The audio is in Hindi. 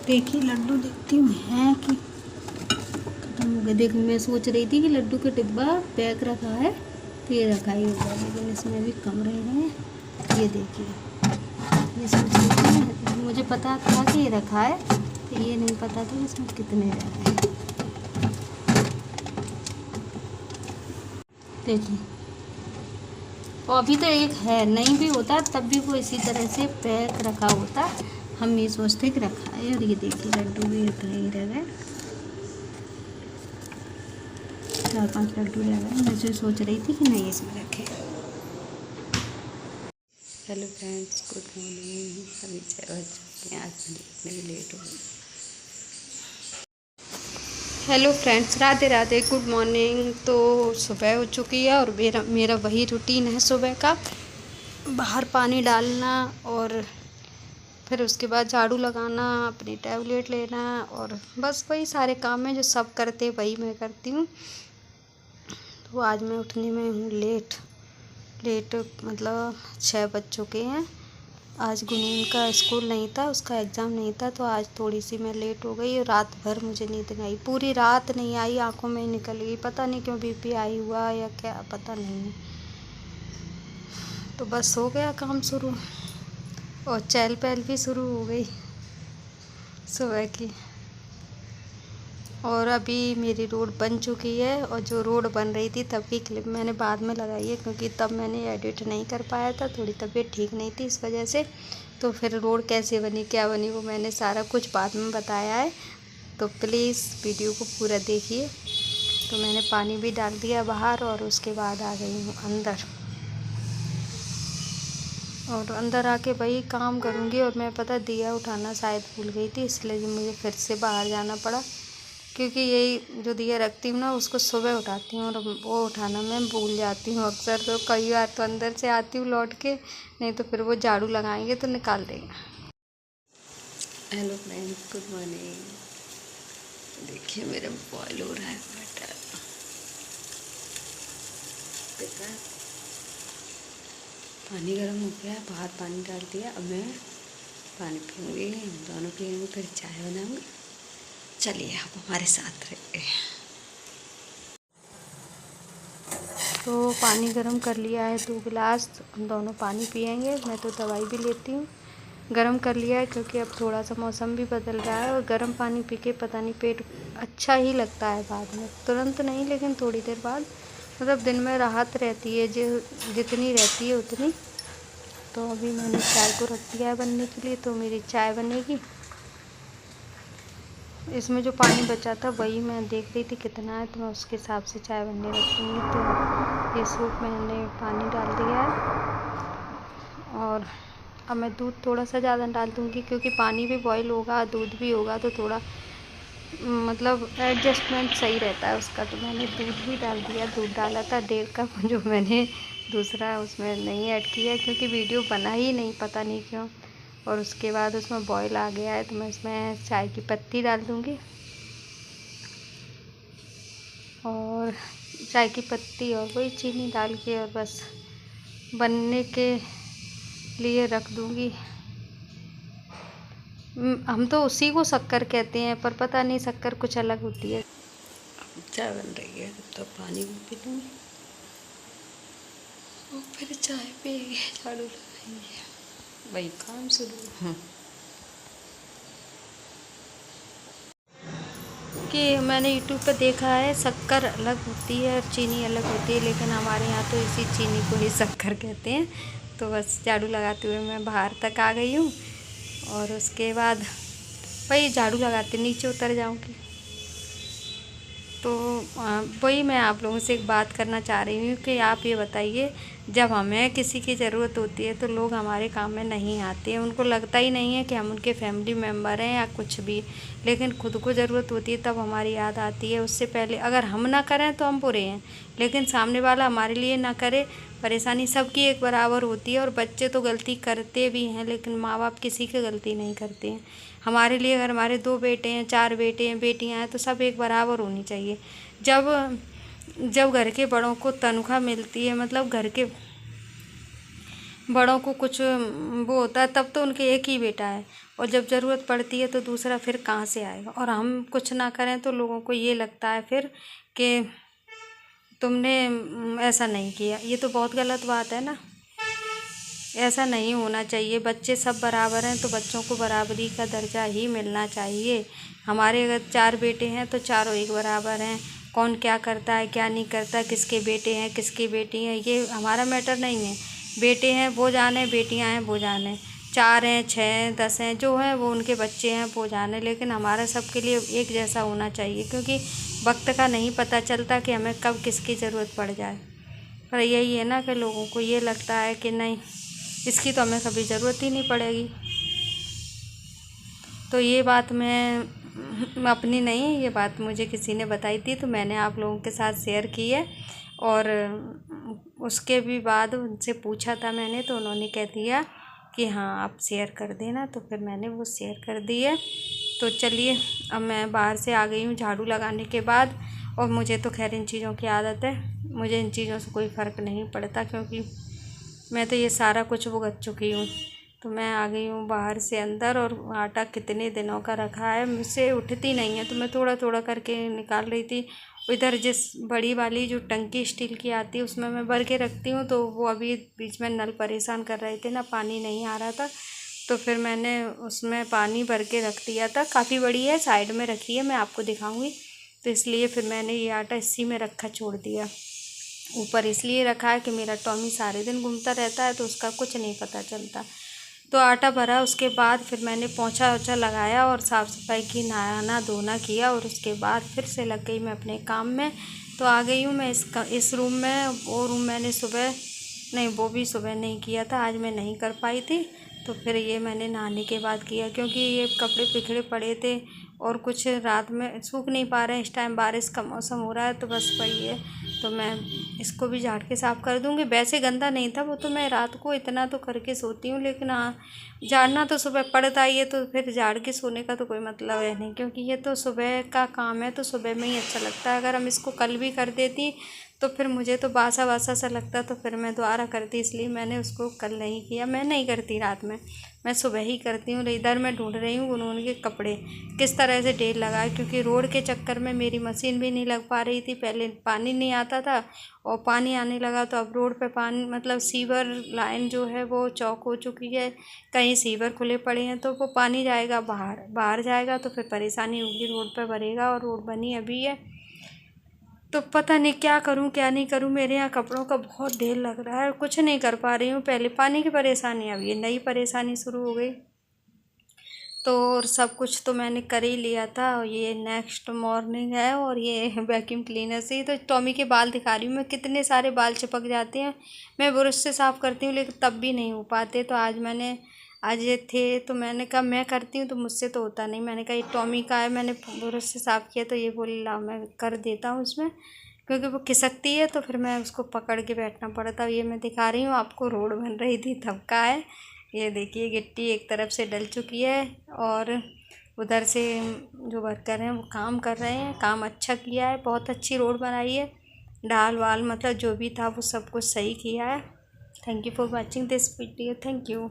देखिए लड्डू देखती हूँ हैं कि खत्म हो गए। देखो मैं सोच रही थी कि लड्डू का डिब्बा पैक रखा है तो ये रखा ही होगा, लेकिन इसमें भी कम रह गए हैं। ये देखिए, ये सोच रही थी, मुझे पता था कि ये रखा है तो ये नहीं पता था इसमें कितने रह गए। देखिए, और अभी तो एक है, नहीं भी होता तब भी वो इसी तरह से पैक रखा होता, हम ये सोचते कि रखा है। और ये देखिए लड्डू भी इतने ही रह गए, 4-5 लड्डू रह गए। मैं जो सोच रही थी कि नहीं इसमें रखे। Hello friends, good morning. अभी 6 बज चुके हैं, आज मैं लेट हो गई। Hello friends, Radhe Radhe, good morning. तो सुबह हो चुकी है और मेरा वही रूटीन है सुबह का, बाहर पानी डालना और फिर उसके बाद झाड़ू लगाना, अपनी टैबलेट लेना और बस वही सारे काम हैं जो सब करते वही मैं करती हूँ। तो आज मैं उठने में हूँ लेट मतलब 6 बज चुके हैं। आज गुनीन का स्कूल नहीं था, उसका एग्ज़ाम नहीं था, तो आज थोड़ी सी मैं लेट हो गई। और रात भर मुझे नींद नहीं आई, पूरी रात नहीं आई, आंखों में निकल गई, पता नहीं क्यों, बीपी आई हुआ या क्या पता नहीं। तो बस हो गया काम शुरू और चहल पहल भी शुरू हो गई सुबह की। और अभी मेरी रोड बन चुकी है और जो रोड बन रही थी तब की क्लिप मैंने बाद में लगाई है, क्योंकि तब मैंने एडिट नहीं कर पाया था, थोड़ी तबीयत ठीक नहीं थी इस वजह से। तो फिर रोड कैसे बनी क्या बनी वो मैंने सारा कुछ बाद में बताया है, तो प्लीज़ वीडियो को पूरा देखिए। तो मैंने पानी भी डाल दिया बाहर और उसके बाद आ गई हूँ अंदर, और अंदर आके वही काम करूँगी। और मैं पता दिया उठाना शायद भूल गई थी, इसलिए मुझे फिर से बाहर जाना पड़ा, क्योंकि यही जो दिया रखती हूँ ना उसको सुबह उठाती हूँ और वो उठाना मैं भूल जाती हूँ अक्सर। तो कई बार तो अंदर से आती हूँ लौट के, नहीं तो फिर वो झाड़ू लगाएंगे तो निकाल देंगे। Hello friends, good morning. देखिए मेरा बॉयल हो रहा है मटर। देखा, पानी गर्म हो गया, बाहर पानी डाल दिया। अब मैं पानी पीऊँगी, हम दोनों पिएंगे, फिर चाय बनाऊँगी। चलिए आप हमारे साथ रहिए। तो पानी गर्म कर लिया है 2 गिलास, हम दोनों पानी पिएंगे। मैं तो दवाई भी लेती हूँ, गर्म कर लिया है क्योंकि अब थोड़ा सा मौसम भी बदल रहा है और गर्म पानी पी के पता नहीं पेट अच्छा ही लगता है बाद में, तुरंत नहीं लेकिन थोड़ी देर बाद, मतलब दिन में राहत रहती है जो जितनी रहती है उतनी। तो अभी मैंने चाय को रख दिया है बनने के लिए, तो मेरी चाय बनेगी। इसमें जो पानी बचा था वही मैं देख रही थी कितना है, तो मैं उसके हिसाब से चाय बनने रखूँगी। तो ये सूप मैंने पानी डाल दिया है और अब मैं दूध थोड़ा सा ज़्यादा डाल दूँगी, क्योंकि पानी भी बॉईल होगा दूध भी होगा तो थोड़ा मतलब एडजस्टमेंट सही रहता है उसका। तो मैंने दूध भी डाल दिया, दूध डाला था 1.5 कप, जो मैंने दूसरा उसमें नहीं ऐड किया क्योंकि वीडियो बना ही नहीं, पता नहीं क्यों। और उसके बाद उसमें बॉईल आ गया है तो मैं इसमें चाय की पत्ती डाल दूँगी और चाय की पत्ती और वही चीनी डाल के और बस बनने के लिए रख दूँगी। हम तो उसी को शक्कर कहते हैं, पर पता नहीं शक्कर कुछ अलग होती है। अब चाय बन रही है तो पानी भी पी लूँगी और फिर चाय पिएंगे, झाड़ू लगाएंगे, वही काम शुरू। कि मैंने यूट्यूब पे देखा है शक्कर अलग होती है और चीनी अलग होती है, लेकिन हमारे यहाँ तो इसी चीनी को ही शक्कर कहते हैं। तो बस झाड़ू लगाते हुए मैं बाहर तक आ गई हूँ और उसके बाद वही झाड़ू लगाते नीचे उतर जाऊँगी। तो वही मैं आप लोगों से एक बात करना चाह रही हूँ कि आप ये बताइए, जब हमें किसी की ज़रूरत होती है तो लोग हमारे काम में नहीं आते हैं, उनको लगता ही नहीं है कि हम उनके फैमिली मेम्बर हैं या कुछ भी, लेकिन खुद को ज़रूरत होती है तब हमारी याद आती है। उससे पहले अगर हम ना करें तो हम बुरे हैं, लेकिन सामने वाला हमारे लिए ना करे, परेशानी सबकी एक बराबर होती है। और बच्चे तो गलती करते भी हैं, लेकिन माँ बाप किसी की गलती नहीं करते हैं। हमारे लिए अगर हमारे 2 बेटे हैं, 4 बेटे हैं, बेटियां हैं, तो सब एक बराबर होनी चाहिए। जब जब घर के बड़ों को तनख्वाह मिलती है, मतलब घर के बड़ों को कुछ वो होता है तब तो उनके एक ही बेटा है, और जब ज़रूरत पड़ती है तो दूसरा फिर कहाँ से आएगा। और हम कुछ ना करें तो लोगों को ये लगता है फिर कि तुमने ऐसा नहीं किया। ये तो बहुत गलत बात है ना, ऐसा नहीं होना चाहिए। बच्चे सब बराबर हैं तो बच्चों को बराबरी का दर्जा ही मिलना चाहिए। हमारे अगर 4 बेटे हैं तो चारों एक बराबर हैं। कौन क्या करता है क्या नहीं करता, किसके बेटे हैं किसकी बेटी हैं, ये हमारा मैटर नहीं है। बेटे हैं वो जाने, बेटियां हैं वो जाने, 4 हैं 6 हैं 10 हैं, जो हैं वो उनके बच्चे हैं वो जाने, लेकिन हमारा सबके लिए एक जैसा होना चाहिए, क्योंकि वक्त का नहीं पता चलता कि हमें कब किसकी ज़रूरत पड़ जाए। पर यही है ना कि लोगों को ये लगता है कि नहीं, इसकी तो हमें कभी ज़रूरत ही नहीं पड़ेगी। तो ये बात मैं अपनी नहीं, ये बात मुझे किसी ने बताई थी तो मैंने आप लोगों के साथ शेयर की है। और उसके भी बाद उनसे पूछा था मैंने तो उन्होंने कह दिया कि हाँ आप शेयर कर देना, तो फिर मैंने वो शेयर कर दी है। तो चलिए, अब मैं बाहर से आ गई हूँ झाड़ू लगाने के बाद, और मुझे तो खैर इन चीज़ों की आदत है, मुझे इन चीज़ों से कोई फ़र्क नहीं पड़ता, क्योंकि मैं तो ये सारा कुछ भुगत चुकी हूँ। तो मैं आ गई हूँ बाहर से अंदर, और आटा कितने दिनों का रखा है, मुझसे उठती नहीं है, तो मैं थोड़ा थोड़ा करके निकाल रही थी। इधर जिस बड़ी वाली जो टंकी स्टील की आती है उसमें मैं भर के रखती हूँ, तो वो अभी बीच में नल परेशान कर रहे थे ना, पानी नहीं आ रहा था, तो फिर मैंने उसमें पानी भर के रख दिया था। काफ़ी बड़ी है, साइड में रखी है, मैं आपको दिखाऊंगी। तो इसलिए फिर मैंने ये आटा इसी में रखा छोड़ दिया। ऊपर इसलिए रखा है कि मेरा टॉमी सारे दिन घूमता रहता है तो उसका कुछ नहीं पता चलता। तो आटा भरा, उसके बाद फिर मैंने पोंछा ओछा लगाया और साफ़ सफाई की, नहाना धोना किया, और उसके बाद फिर से लग गई मैं अपने काम में। तो आ गई हूँ मैं इस रूम में। वो रूम मैंने सुबह नहीं, वो भी सुबह नहीं किया था, आज मैं नहीं कर पाई थी, तो फिर ये मैंने नहाने के बाद किया, क्योंकि ये कपड़े बिखरे पड़े थे और कुछ रात में सूख नहीं पा रहे हैं। इस टाइम बारिश का मौसम हो रहा है तो बस वही है, तो मैं इसको भी झाड़ के साफ़ कर दूँगी। वैसे गंदा नहीं था वो, तो मैं रात को इतना तो करके सोती हूँ, लेकिन हाँ झाड़ना तो सुबह पड़ता ही है, तो फिर झाड़ के सोने का तो कोई मतलब है नहीं, क्योंकि ये तो सुबह का काम है, तो सुबह में ही अच्छा लगता है। अगर हम इसको कल भी कर देती तो फिर मुझे तो बासा बासा सा लगता, तो फिर मैं दोबारा करती, इसलिए मैंने उसको कल नहीं किया। मैं नहीं करती रात में, मैं सुबह ही करती हूँ। इधर मैं ढूंढ रही हूँ उन्होंने के कपड़े किस तरह से ढेर लगाए, क्योंकि रोड के चक्कर में मेरी मशीन भी नहीं लग पा रही थी। पहले पानी नहीं आता था, और पानी आने लगा तो अब रोड पे पानी, मतलब सीवर लाइन जो है वो चौक हो चुकी है, कहीं सीवर खुले पड़े हैं, तो वो पानी जाएगा बाहर, बाहर जाएगा तो फिर परेशानी होगी, रोड पे भरेगा, और रोड बनी अभी है, तो पता नहीं क्या करूं क्या नहीं करूं। मेरे यहाँ कपड़ों का बहुत ढेर लग रहा है, कुछ नहीं कर पा रही हूँ। पहले पानी की परेशानी, अब ये नई परेशानी शुरू हो गई। तो और सब कुछ तो मैंने कर ही लिया था, और ये नेक्स्ट मॉर्निंग है, और ये वैक्यूम क्लीनर से ही तो टॉमी के बाल दिखा रही हूँ मैं, कितने सारे बाल चिपक जाते हैं। मैं ब्रश से साफ़ करती हूँ लेकिन तब भी नहीं हो पाते, तो आज ये थे तो मैंने कहा मैं करती हूँ, तो मुझसे तो होता नहीं। मैंने कहा ये टॉमी का है, मैंने ब्रश से साफ़ किया, तो ये बोली ला मैं कर देता हूँ उसमें, क्योंकि वो खिसकती है तो फिर मैं उसको पकड़ के बैठना पड़ता। ये मैं दिखा रही हूँ आपको, रोड बन रही थी तब का है। ये देखिए गिट्टी एक तरफ से डल चुकी है, और उधर से जो वर्कर हैं वो काम कर रहे हैं, काम अच्छा किया है, बहुत अच्छी रोड बनाई है। ढाल वाल मतलब जो भी था वो सब कुछ सही किया है। Thank you for watching this video, thank you.